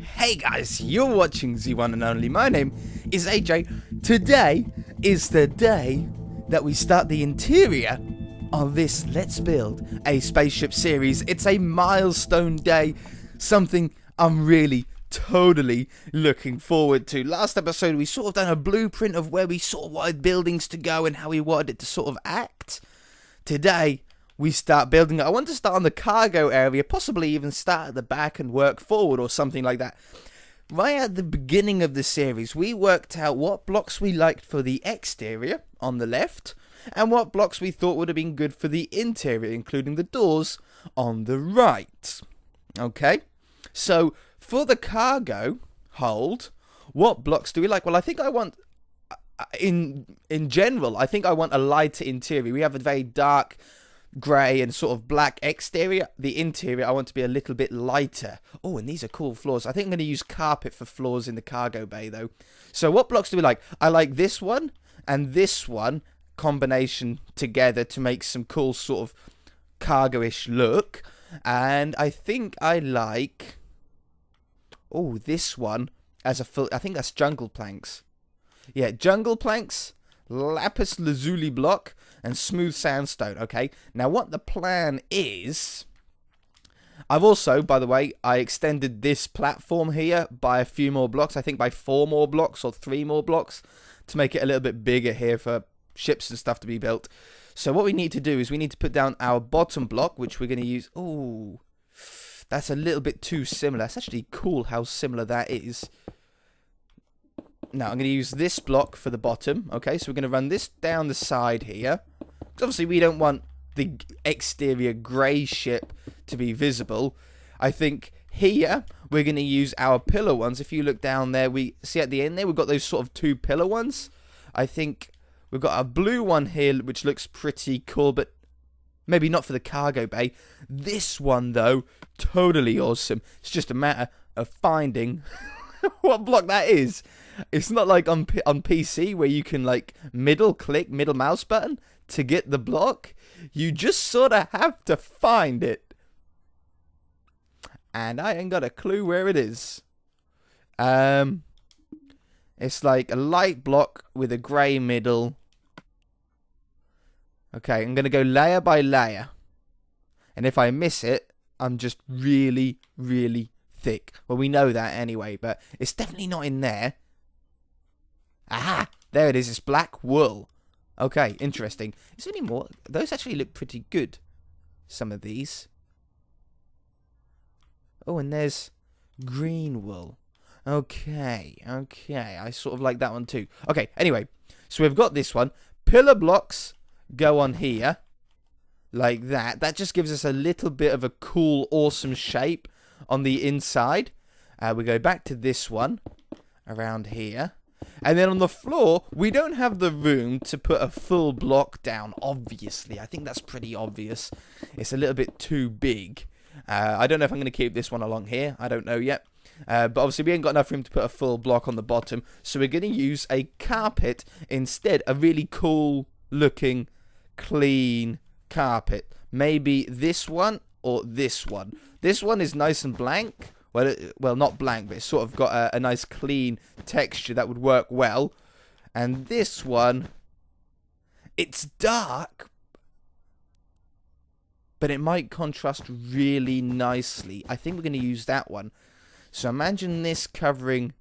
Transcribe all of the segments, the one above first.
Hey guys, you're watching the one and only. My name is AJ. Today is the day that we start the interior on this Let's Build a Spaceship series. It's a milestone day, something I'm really totally looking forward to. Last episode we sort of done a blueprint of where we sort of wanted buildings to go and how we wanted it to sort of act. Today we start building it. I want to start on the cargo area, possibly even start at the back and work forward or something like that. Right at the beginning of the series, we worked out what blocks we liked for the exterior on the left and what blocks we thought would have been good for the interior, including the doors on the right. Okay, so for the cargo hold, what blocks do we like? Well, I think I want, in general, I think I want a lighter interior. We have a very dark grey and sort of black exterior. The interior I want to be a little bit lighter. Oh, and these are cool floors. I think I'm going to use carpet for floors in the cargo bay though. So what blocks do we like? I like this one and this one combination together to make some cool sort of cargo-ish look. And I think I like, oh, this one as a full, I think that's jungle planks. Yeah, jungle planks, lapis lazuli block, and smooth sandstone. Okay, now what the plan is, I've also, by the way, I extended this platform here by a few more blocks. I think by 4 more blocks or 3 more blocks to make it a little bit bigger here for ships and stuff to be built. So what we need to do is we need to put down our bottom block, which we're going to use. Oh, that's a little bit too similar. It's actually cool how similar that is. Now I'm going to use this block for the bottom. Okay, so we're going to run this down the side here. Because obviously we don't want the exterior grey ship to be visible. I think here we're going to use our pillar ones. If you look down there, we see at the end there we've got those sort of 2 pillar ones. I think we've got a blue one here which looks pretty cool, but maybe not for the cargo bay. This one though, totally awesome. It's just a matter of finding what block that is. It's not like on PC where you can like middle mouse button to get the block. You just sort of have to find it. And I ain't got a clue where it is. It's like a light block with a grey middle. Okay, I'm going to go layer by layer. And if I miss it, I'm just really, really thick. Well, we know that anyway, but it's definitely not in there. Aha! There it is. It's black wool. Okay, interesting. Is there any more? Those actually look pretty good. Some of these. Oh, and there's green wool. Okay. I sort of like that one too. Okay, anyway. So we've got this one. Pillar blocks go on here. Like that. That just gives us a little bit of a cool, awesome shape on the inside. We go back to this one. Around here. And then on the floor, we don't have the room to put a full block down, obviously. I think that's pretty obvious. It's a little bit too big. I don't know if I'm going to keep this one along here. I don't know yet. But obviously, we ain't got enough room to put a full block on the bottom. So we're going to use a carpet instead. A really cool looking, clean carpet. Maybe this one or this one. This one is nice and blank. Well, not blank, but it's sort of got a nice clean texture that would work well. And this one, it's dark, but it might contrast really nicely. I think we're going to use that one. So imagine this covering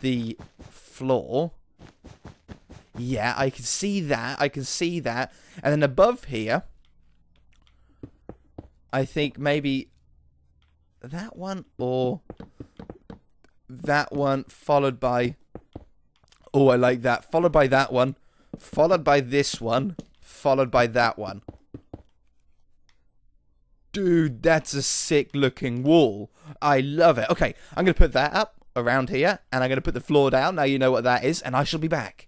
the floor. Yeah, I can see that. And then above here, I think maybe that one or that one followed by, oh, I like that, followed by that one, followed by this one, followed by that one. Dude, that's a sick looking wall. I love it. Okay, I'm going to put that up around here and I'm going to put the floor down. Now you know what that is and I shall be back.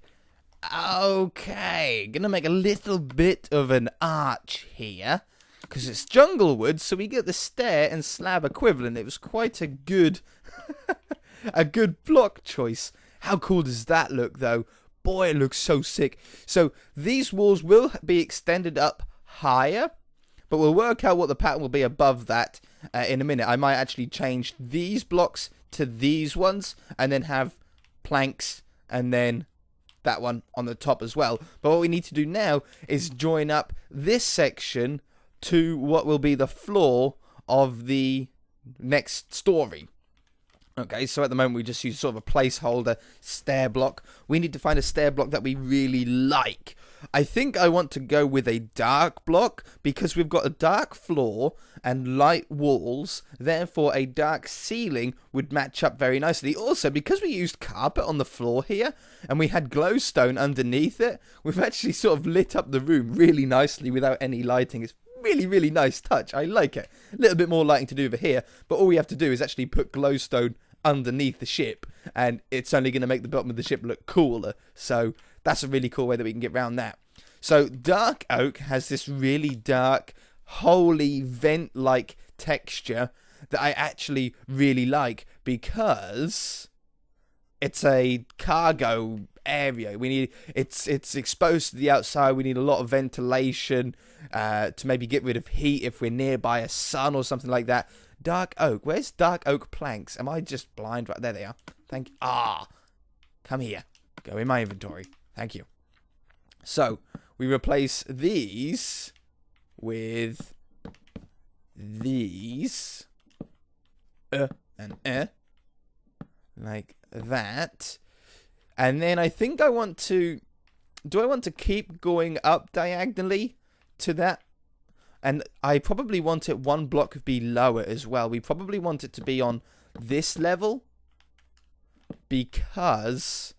Okay, going to make a little bit of an arch here. Because it's jungle wood, so we get the stair and slab equivalent. It was quite a good a good block choice. How cool does that look, though? Boy, it looks so sick. So these walls will be extended up higher, but we'll work out what the pattern will be above that in a minute. I might actually change these blocks to these ones and then have planks and then that one on the top as well. But what we need to do now is join up this section to what will be the floor of the next story. Okay, so at the moment we just use sort of a placeholder stair block. We need to find a stair block that we really like. I think I want to go with a dark block because we've got a dark floor and light walls. Therefore, a dark ceiling would match up very nicely. Also, because we used carpet on the floor here and we had glowstone underneath it, we've actually sort of lit up the room really nicely without any lighting. It's really, really nice touch. I like it. A little bit more lighting to do over here, but all we have to do is actually put glowstone underneath the ship, and it's only going to make the bottom of the ship look cooler. So that's a really cool way that we can get around that. So dark oak has this really dark, holy vent-like texture that I actually really like because it's a cargo area. It's exposed to the outside. We need a lot of ventilation to maybe get rid of heat if we're nearby a sun or something like that. Dark oak. Where's dark oak planks? Am I just blind? Right there they are. Thank you. Come here. Go in my inventory. Thank you. So we replace these with these and like that. And then I think I want to... Do I want to keep going up diagonally to that? And I probably want it one block below it as well. We probably want it to be on this level, because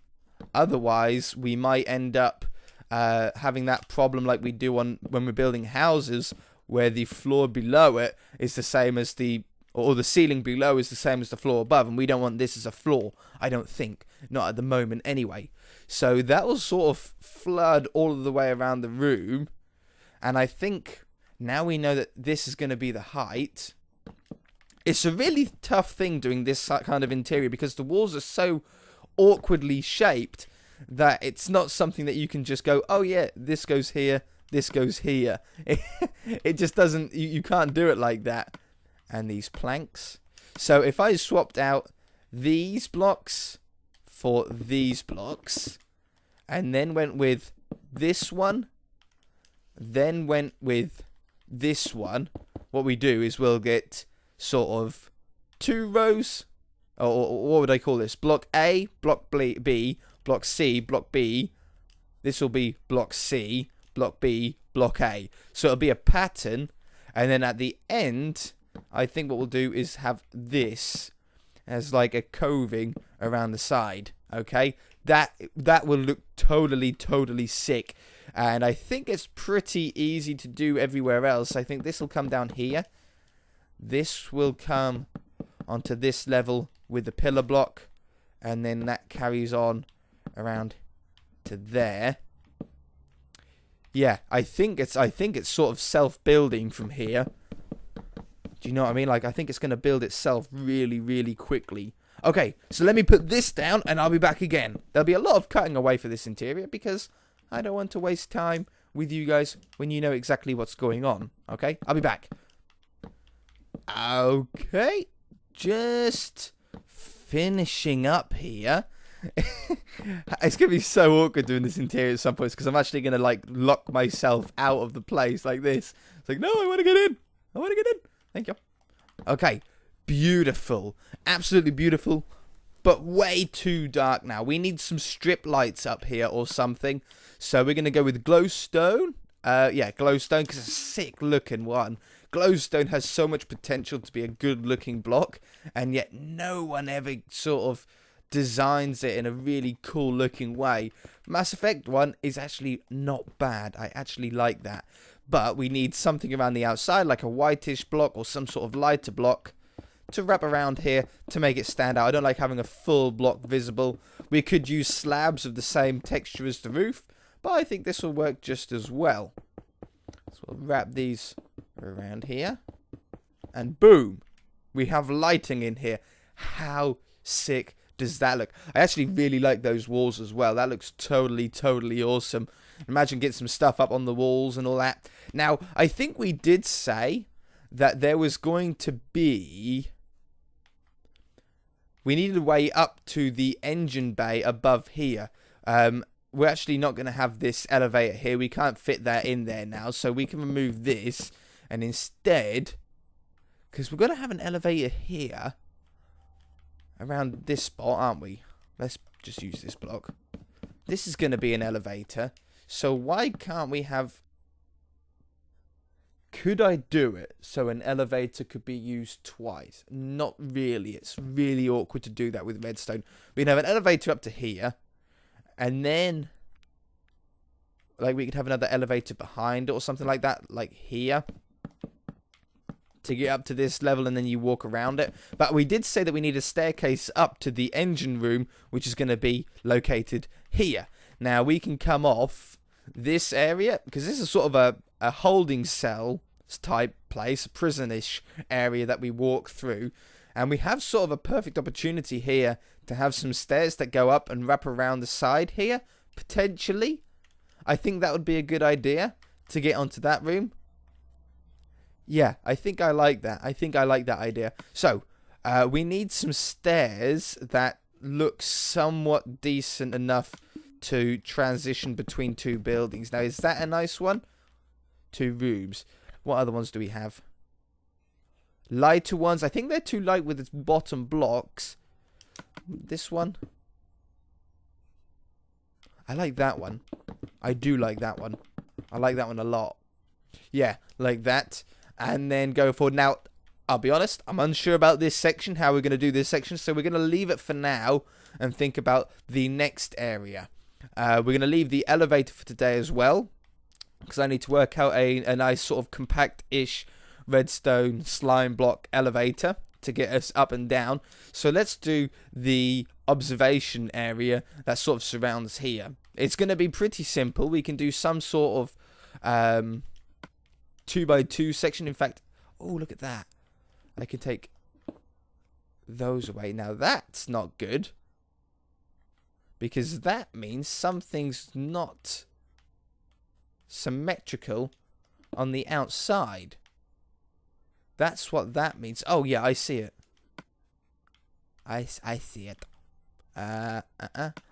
otherwise we might end up having that problem like we do when we're building houses, where the floor below it is the same as or the ceiling below is the same as the floor above, and we don't want this as a floor, I don't think. Not at the moment anyway. So that will sort of flood all of the way around the room, and I think now we know that this is going to be the height. It's a really tough thing doing this kind of interior because the walls are so awkwardly shaped that it's not something that you can just go, oh yeah, this goes here, this goes here. It just doesn't, you can't do it like that. And these planks. So if I swapped out these blocks for these blocks, and then went with this one, then went with this one, what we do is we'll get sort of 2 rows, or what would I call this? Block A, block B, block C, block B. This will be block C, block B, block A. So it'll be a pattern, and then at the end, I think what we'll do is have this as like a coving around the side. Okay, that will look totally sick. And I think it's pretty easy to do everywhere else. I think this will come down here. This will come onto this level with the pillar block. And then that carries on around to there. Yeah, I think it's sort of self-building from here. Do you know what I mean? Like, I think it's going to build itself really quickly. Okay, so let me put this down and I'll be back again. There'll be a lot of cutting away for this interior because I don't want to waste time with you guys when you know exactly what's going on. Okay, I'll be back. Okay, just finishing up here. It's going to be so awkward doing this interior at some points because I'm actually going to like lock myself out of the place like this. It's like, no, I want to get in. I want to get in. Thank you. Okay, beautiful. Absolutely beautiful. But way too dark now. We need some strip lights up here or something. So we're going to go with glowstone. Yeah, glowstone, because it's a sick looking one. Glowstone has so much potential to be a good looking block. And yet no one ever sort of designs it in a really cool looking way. Mass Effect one is actually not bad. I actually like that. But we need something around the outside, like a whitish block or some sort of lighter block, to wrap around here to make it stand out. I don't like having a full block visible. We could use slabs of the same texture as the roof, but I think this will work just as well. So we'll wrap these around here, and boom, we have lighting in here. How sick does that look? I actually really like those walls as well. That looks totally awesome. Imagine getting some stuff up on the walls and all that. Now, I think we did say that there was going to be... We needed a way up to the engine bay above here. We're actually not going to have this elevator here. We can't fit that in there now. So we can remove this. And instead, because we're going to have an elevator here. Around this spot, aren't we? Let's just use this block. This is going to be an elevator. So why can't we have... Could I do it so an elevator could be used twice? Not really. It's really awkward to do that with redstone. We can have an elevator up to here. And then... Like, we could have another elevator behind it or something like that. Like here. To get up to this level and then you walk around it. But we did say that we need a staircase up to the engine room, which is going to be located here. Now, we can come off this area, because this is sort of a holding cell type place, a prison-ish area that we walk through. And we have sort of a perfect opportunity here to have some stairs that go up and wrap around the side here, potentially. I think that would be a good idea to get onto that room. Yeah, I think I like that. I think I like that idea. So, we need some stairs that look somewhat decent enough to transition between two buildings. Now, is that a nice one? 2 rooms. What other ones do we have? Lighter ones. I think they're too light with its bottom blocks. This one. I like that one. I do like that one. I like that one a lot. Yeah, like that. And then go forward. Now, I'll be honest, I'm unsure about this section, how we're going to do this section. So we're going to leave it for now and think about the next area. We're going to leave the elevator for today as well, because I need to work out a nice sort of compact-ish redstone slime block elevator to get us up and down. So let's do the observation area that sort of surrounds here. It's going to be pretty simple. We can do some sort of 2x2 section. In fact, oh, look at that. I can take those away. Now, that's not good, because that means something's not symmetrical on the outside. That's what that means. Oh, yeah, I see it. I see it. I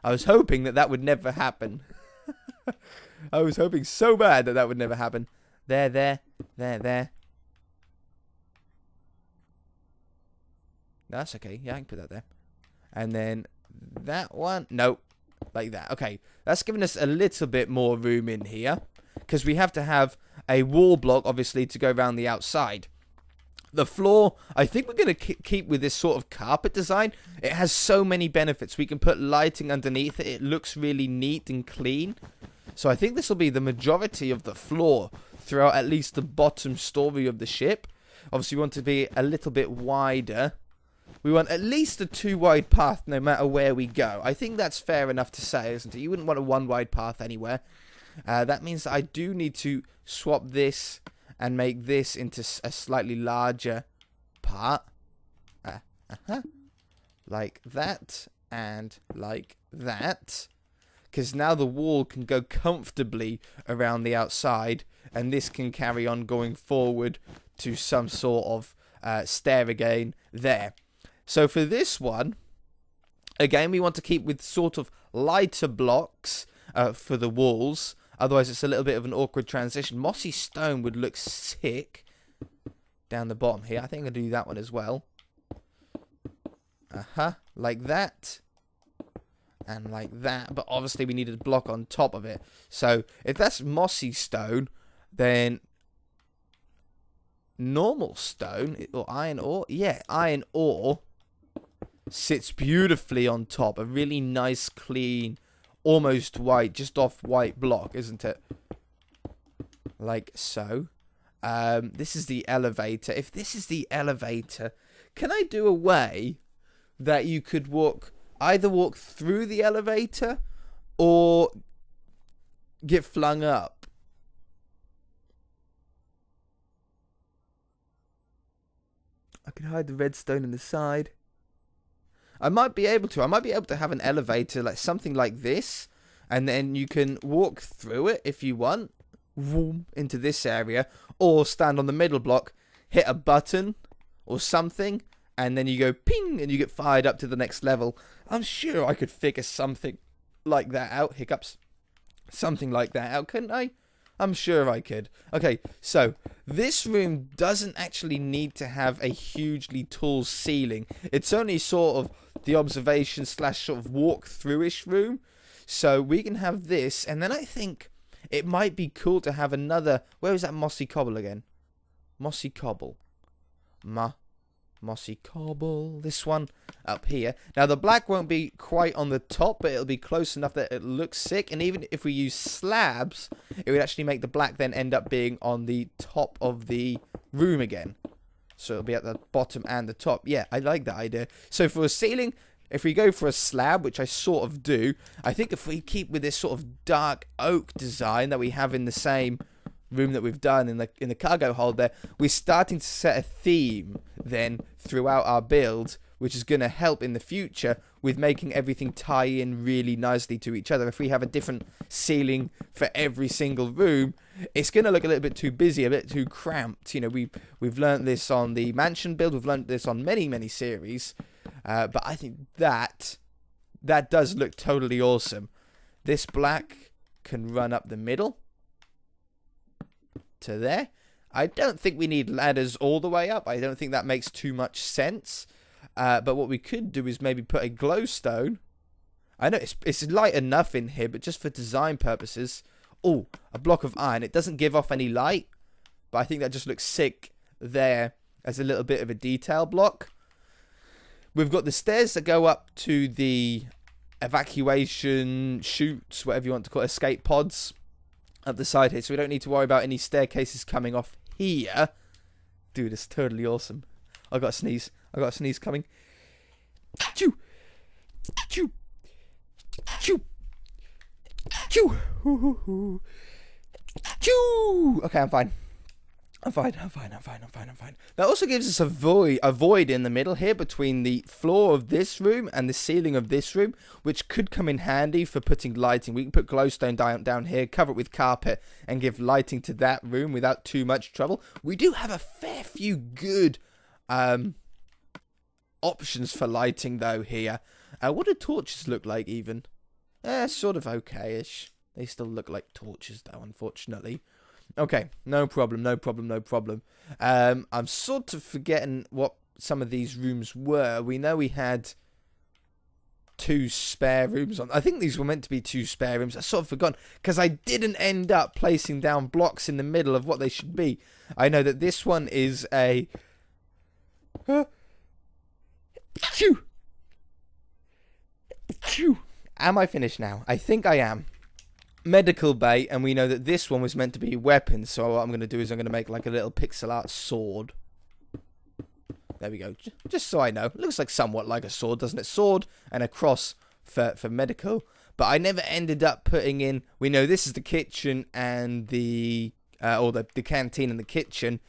was hoping that would never happen. I was hoping so bad that would never happen. There. That's okay. Yeah, I can put that there. And then that one. Nope. Like that. Okay. That's giving us a little bit more room in here, because we have to have a wall block, obviously, to go around the outside. The floor, I think we're going to keep with this sort of carpet design. It has so many benefits. We can put lighting underneath it. It looks really neat and clean. So I think this will be the majority of the floor throughout at least the bottom story of the ship. Obviously, we want to be a little bit wider. We want at least a 2-wide path no matter where we go. I think that's fair enough to say, isn't it? You wouldn't want a 1-wide path anywhere. That means that I do need to swap this and make this into a slightly larger part. Like that and like that. Because now the wall can go comfortably around the outside, and this can carry on going forward to some sort of stair again there. So for this one, again, we want to keep with sort of lighter blocks for the walls. Otherwise, it's a little bit of an awkward transition. Mossy stone would look sick down the bottom here. I think I'll do that one as well. Like that. And like that. But obviously, we needed a block on top of it. So, if that's mossy stone, then normal stone, or iron ore. Yeah, iron ore sits beautifully on top. A really nice, clean, almost white, just off white block, isn't it? Like so. This is the elevator. If this is the elevator, can I do a way that you could either walk through the elevator or get flung up? I can hide the redstone in the side. I might be able to. I might be able to have an elevator, like something like this, and then you can walk through it if you want, into this area, or stand on the middle block, hit a button or something, and then you go ping, and you get fired up to the next level. I'm sure I could figure something like that out. Hiccups. Something like that out, couldn't I? I'm sure I could. Okay, so this room doesn't actually need to have a hugely tall ceiling. It's only sort of the observation / sort of walk-through-ish room. So we can have this, and then I think it might be cool to have another... Where is that mossy cobble again? Mossy cobble. Mossy cobble. This one up here. Now, the black won't be quite on the top, but it'll be close enough that it looks sick. And even if we use slabs, it would actually make the black then end up being on the top of the room again. So it'll be at the bottom and the top. Yeah, I like that idea. So for a ceiling, if we go for a slab, which I sort of do, I think if we keep with this sort of dark oak design that we have in the same room that we've done in the cargo hold there, we're starting to set a theme then throughout our build, which is going to help in the future with making everything tie in really nicely to each other. If we have a different ceiling for every single room, it's going to look a little bit too busy, a bit too cramped. You know, we've learned this on the mansion build, we've learned this on many series, but I think that does look totally awesome. This black can run up the middle to there. I don't think we need ladders all the way up. I don't think that makes too much sense. But what we could do is maybe put a glowstone. I know it's light enough in here, but just for design purposes. Oh, a block of iron. It doesn't give off any light, but I think that just looks sick there as a little bit of a detail block. We've got the stairs that go up to the evacuation chutes, whatever you want to call it, escape pods up the side here, so we don't need to worry about any staircases coming off here. Dude, it's totally awesome. I got a sneeze. I got a sneeze coming. Choo! Choo! Choo! Choo! Choo! Okay, I'm fine. I'm fine. That also gives us a void in the middle here between the floor of this room and the ceiling of this room, which could come in handy for putting lighting. We can put glowstone down here, cover it with carpet, and give lighting to that room without too much trouble. We do have a fair few good options for lighting, though, here. What do torches look like, even? Sort of okay-ish. They still look like torches, though, unfortunately. Okay, no problem. I'm sort of forgetting what some of these rooms were. We know we had 2 spare rooms on. I think these were meant to be 2 spare rooms. I sort of forgotten because I didn't end up placing down blocks in the middle of what they should be. I know that this one is a... Am I finished now? I think I am. Medical bay, and we know that this one was meant to be weapons, so what I'm going to do is I'm going to make like a little pixel art sword. There we go, just so I know. It looks like somewhat like a sword, doesn't it? Sword and a cross for medical, but I never ended up putting in... We know this is the kitchen and the canteen and the kitchen,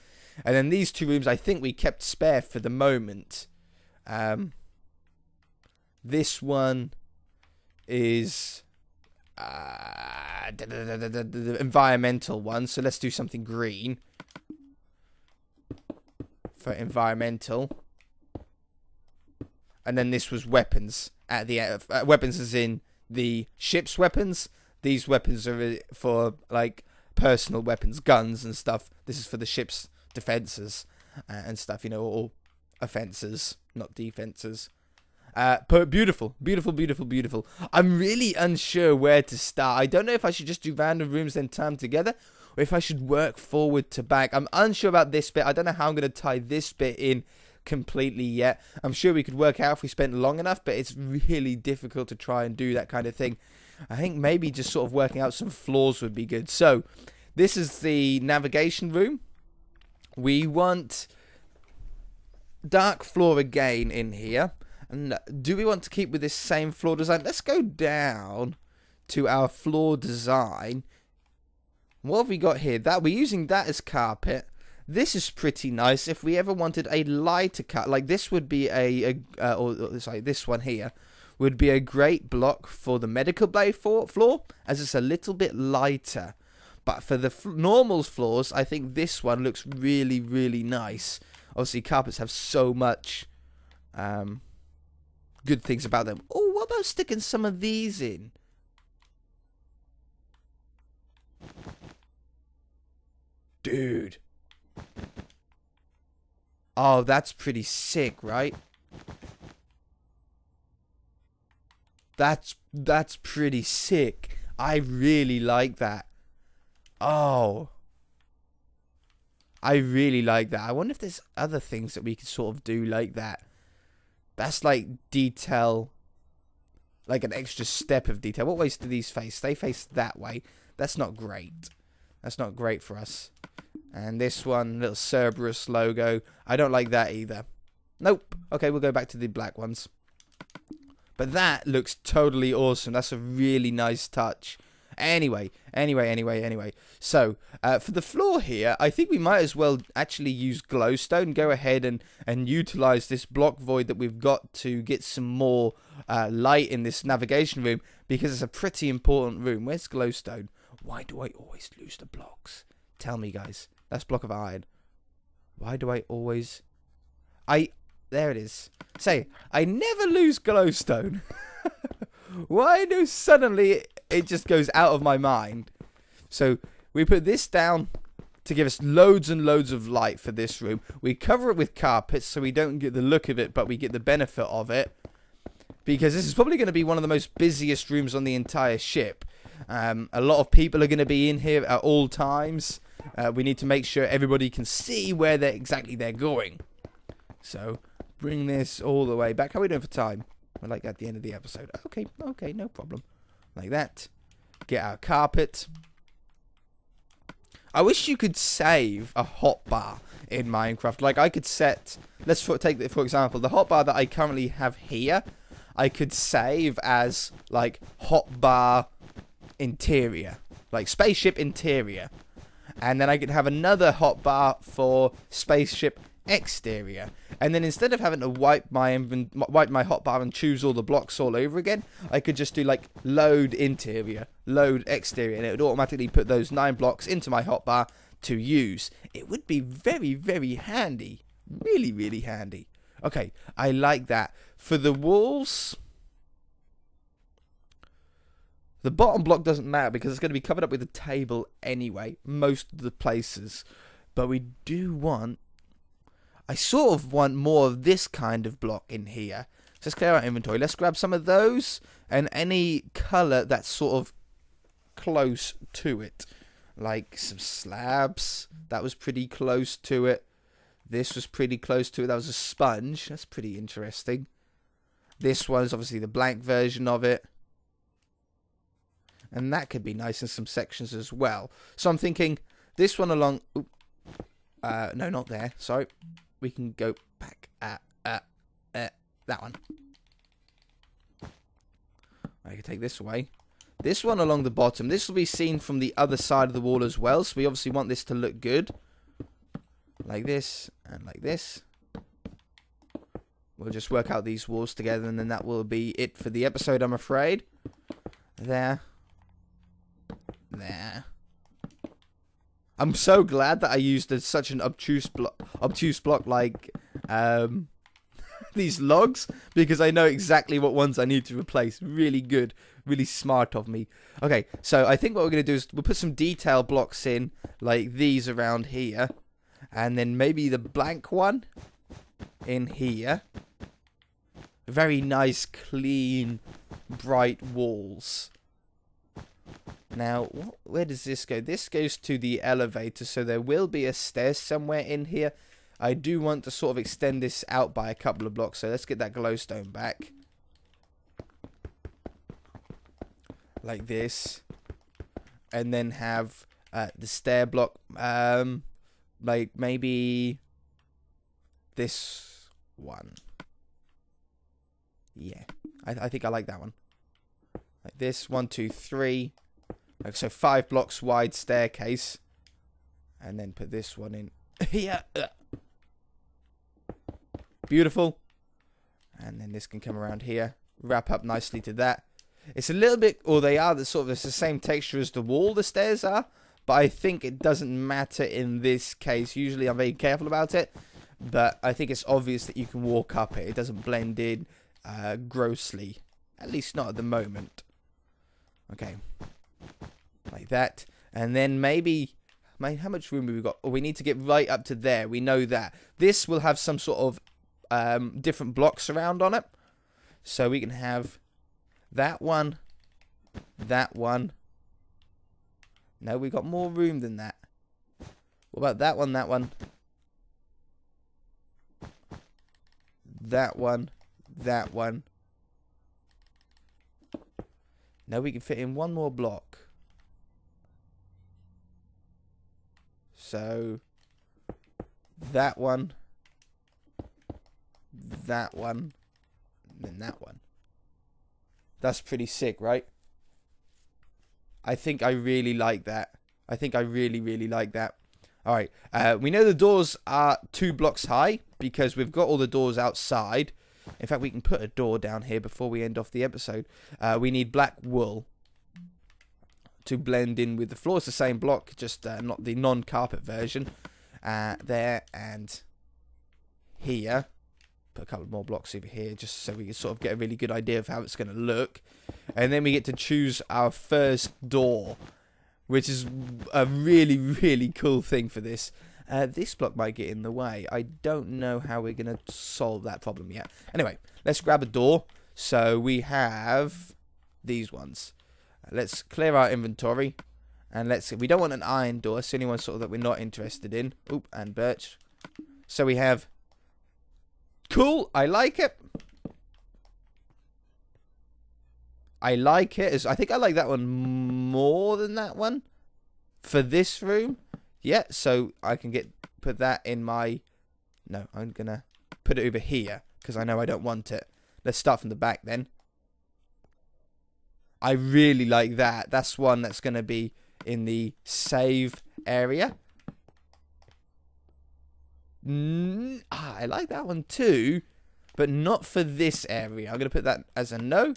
and then these 2 rooms I think we kept spare for the moment. This one is... the environmental one, so let's do something green for environmental, and then this was weapons at the end. Weapons as in the ship's weapons. These weapons are for like personal weapons, guns and stuff. This is for the ship's defenses and stuff, you know, or offenses, not defenses. But beautiful. I'm really unsure where to start. I don't know if I should just do random rooms then tie them together, or if I should work forward to back. I'm unsure about this bit. I don't know how I'm going to tie this bit in completely yet. I'm sure we could work out if we spent long enough, but it's really difficult to try and do that kind of thing. I think maybe just sort of working out some floors would be good. So, this is the navigation room. We want dark floor again in here. And do we want to keep with this same floor design? Let's go down to our floor design. What have we got here? That we're using that as carpet. This is pretty nice. If we ever wanted a lighter cut, like this would be this one here would be a great block for the medical bay floor, as it's a little bit lighter. But But for the normal floors, I think this one looks really, really nice. Obviously, carpets have so much good things about them. Oh, what about sticking some of these in? Dude. Oh, that's pretty sick, right? That's pretty sick. I really like that. Oh. I really like that. I wonder if there's other things that we could sort of do like that. That's like detail. Like an extra step of detail. What ways do these face? They face that way. That's not great. That's not great for us. And this one, little Cerberus logo. I don't like that either. Nope. Okay, we'll go back to the black ones. But that looks totally awesome. That's a really nice touch. Anyway. So, for the floor here, I think we might as well actually use glowstone. Go ahead and utilize this block void that we've got to get some more light in this navigation room. Because it's a pretty important room. Where's glowstone? Why do I always lose the blocks? Tell me, guys. That's block of iron. Why do I always... There it is. Say, I never lose glowstone. Why do suddenly it just goes out of my mind? So we put this down to give us loads and loads of light for this room. We cover it with carpets so we don't get the look of it, but we get the benefit of it. Because this is probably going to be one of the most busiest rooms on the entire ship. A lot of people are going to be in here at all times. We need to make sure everybody can see where exactly they're going. So, bring this all the way back. How are we doing for time? We're like at the end of the episode. Okay, no problem. Like that. Get our carpet. I wish you could save a hotbar in Minecraft. Like, I could set... Let's take, for example, the hotbar that I currently have here. I could save as, like, hotbar interior. Like, spaceship interior. And then I could have another hotbar for spaceship exterior. And then instead of having to wipe my hotbar and choose all the blocks all over again, I could just do like load interior, load exterior, and it would automatically put those 9 blocks into my hotbar to use. It would be very, very handy. Really, really handy. Okay, I like that. For the walls, the bottom block doesn't matter because it's going to be covered up with a table anyway, most of the places. But we do want... I sort of want more of this kind of block in here. So let's clear our inventory. Let's grab some of those and any colour that's sort of close to it. Like some slabs. That was pretty close to it. This was pretty close to it. That was a sponge. That's pretty interesting. This one is obviously the blank version of it. And that could be nice in some sections as well. So I'm thinking this one along... no, not there. Sorry. We can go back at that one. I can take this away. This one along the bottom. This will be seen from the other side of the wall as well. So we obviously want this to look good. Like this and like this. We'll just work out these walls together and then that will be it for the episode, I'm afraid. There. There. I'm so glad that I used such an obtuse block like these logs, because I know exactly what ones I need to replace. Really good, really smart of me. Okay, so I think what we're going to do is we'll put some detail blocks in, like these around here, and then maybe the blank one in here. Very nice, clean, bright walls. Now, where does this go? This goes to the elevator, so there will be a stairs somewhere in here. I do want to sort of extend this out by a couple of blocks, so let's get that glowstone back. Like this. And then have the stair block, like maybe this one. Yeah, I think I like that one. Like this, 1, 2, 3. Like so, 5 blocks wide staircase, and then put this one in here. Beautiful. And then this can come around here, wrap up nicely to that. It's a little bit, or they are the sort of, it's the same texture as the wall the stairs are, but I think it doesn't matter in this case. Usually I'm very careful about it, but I think it's obvious that you can walk up it. It doesn't blend in grossly, at least not at the moment. Okay, like that. And then maybe, how much room have we got? Oh, we need to get right up to there. We know that. This will have some sort of different blocks around on it. So we can have that one, that one. No, we got more room than that. What about that one, that one? That one, that one. No, we can fit in one more block. So, that one, and then that one. That's pretty sick, right? I think I really like that. I think I really, really like that. Alright, we know the doors are 2 blocks high because we've got all the doors outside. In fact, we can put a door down here before we end off the episode. We need black wool to blend in with the floor. It's the same block, just not the non-carpet version. There and here. Put a couple more blocks over here just so we can sort of get a really good idea of how it's going to look. And then we get to choose our first door, which is a really, really cool thing for this. This block might get in the way. I don't know how we're going to solve that problem yet. Anyway, let's grab a door. So we have these ones. Let's clear our inventory. And let's see. We don't want an iron door. It's the only one sort of that we're not interested in. Oop, and birch. So we have... Cool, I like it. I like it. I think I like that one more than that one for this room. Yeah, so I can put that in my... No, I'm going to put it over here because I know I don't want it. Let's start from the back then. I really like that. That's one that's going to be in the save area. I like that one too, but not for this area. I'm going to put that as a no.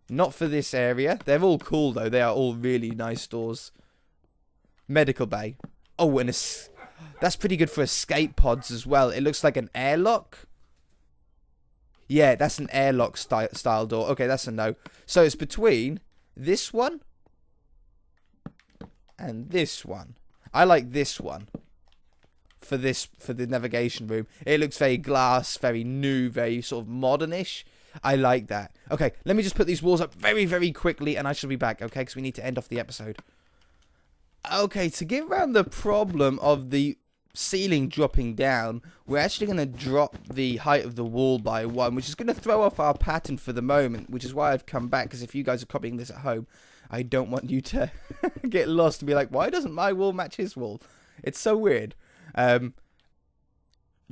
Not for this area. They're all cool though. They are all really nice doors. Medical bay. Oh, and that's pretty good for escape pods as well. It looks like an airlock. Yeah, that's an airlock style door. Okay, that's a no. So it's between this one and this one. I like this one for the navigation room. It looks very glass, very new, very sort of modernish. I like that. Okay, let me just put these walls up very, very quickly and I shall be back, okay? Because we need to end off the episode. Okay, to get around the problem of the ceiling dropping down, we're actually going to drop the height of the wall by 1, which is going to throw off our pattern for the moment, which is why I've come back, because if you guys are copying this at home, I don't want you to get lost and be like, why doesn't my wall match his wall? It's so weird.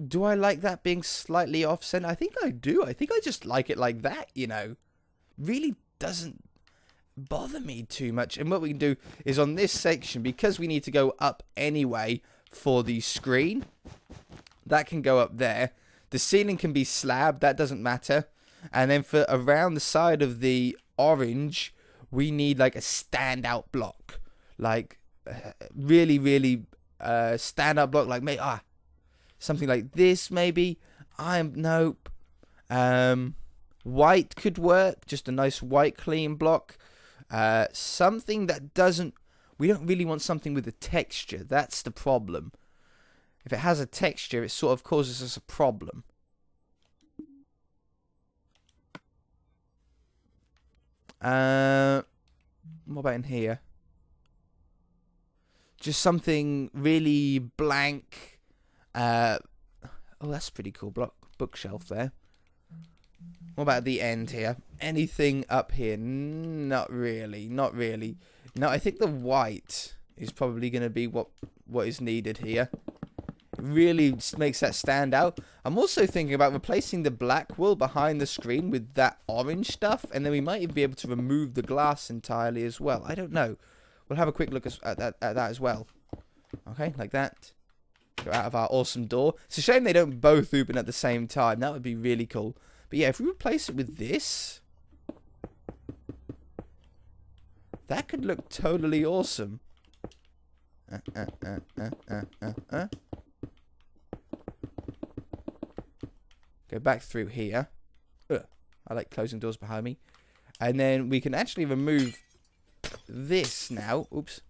Do I like that being slightly off-center? I think I do. I think I just like it like that, you know. Really doesn't bother me too much. And what we can do is on this section, because we need to go up anyway for the screen, that can go up there. The ceiling can be slab. That doesn't matter. And then for around the side of the orange, we need like a standout block. Like really, really standout block. Like something like this maybe. Nope. White could work. Just a nice white clean block. Something that doesn't... We don't really want something with a texture. That's the problem. If it has a texture, it sort of causes us a problem. What about in here? Just something really blank. Oh, that's pretty cool. Bookshelf there. What about the end here? Anything up here? Not really. Not really. No, I think the white is probably going to be what is needed here. It really makes that stand out. I'm also thinking about replacing the black wool behind the screen with that orange stuff. And then we might even be able to remove the glass entirely as well. I don't know. We'll have a quick look at that as well. Okay, like that. Go out of our awesome door. It's a shame they don't both open at the same time. That would be really cool. But yeah, if we replace it with this, That could look totally awesome. Go back through here. I like closing doors behind me. And then we can actually remove this now. Oops.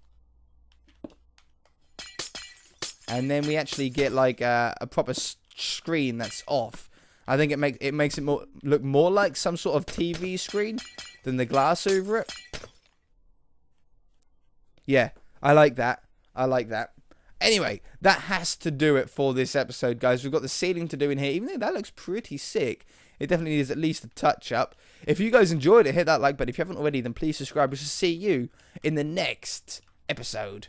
And then we actually get like a proper screen that's off. I think it makes it look more like some sort of TV screen than the glass over it. Yeah, I like that. I like that. Anyway, that has to do it for this episode, guys. We've got the ceiling to do in here. Even though that looks pretty sick, it definitely needs at least a touch up. If you guys enjoyed it, hit that like button. If you haven't already, then please subscribe. We shall see you in the next episode.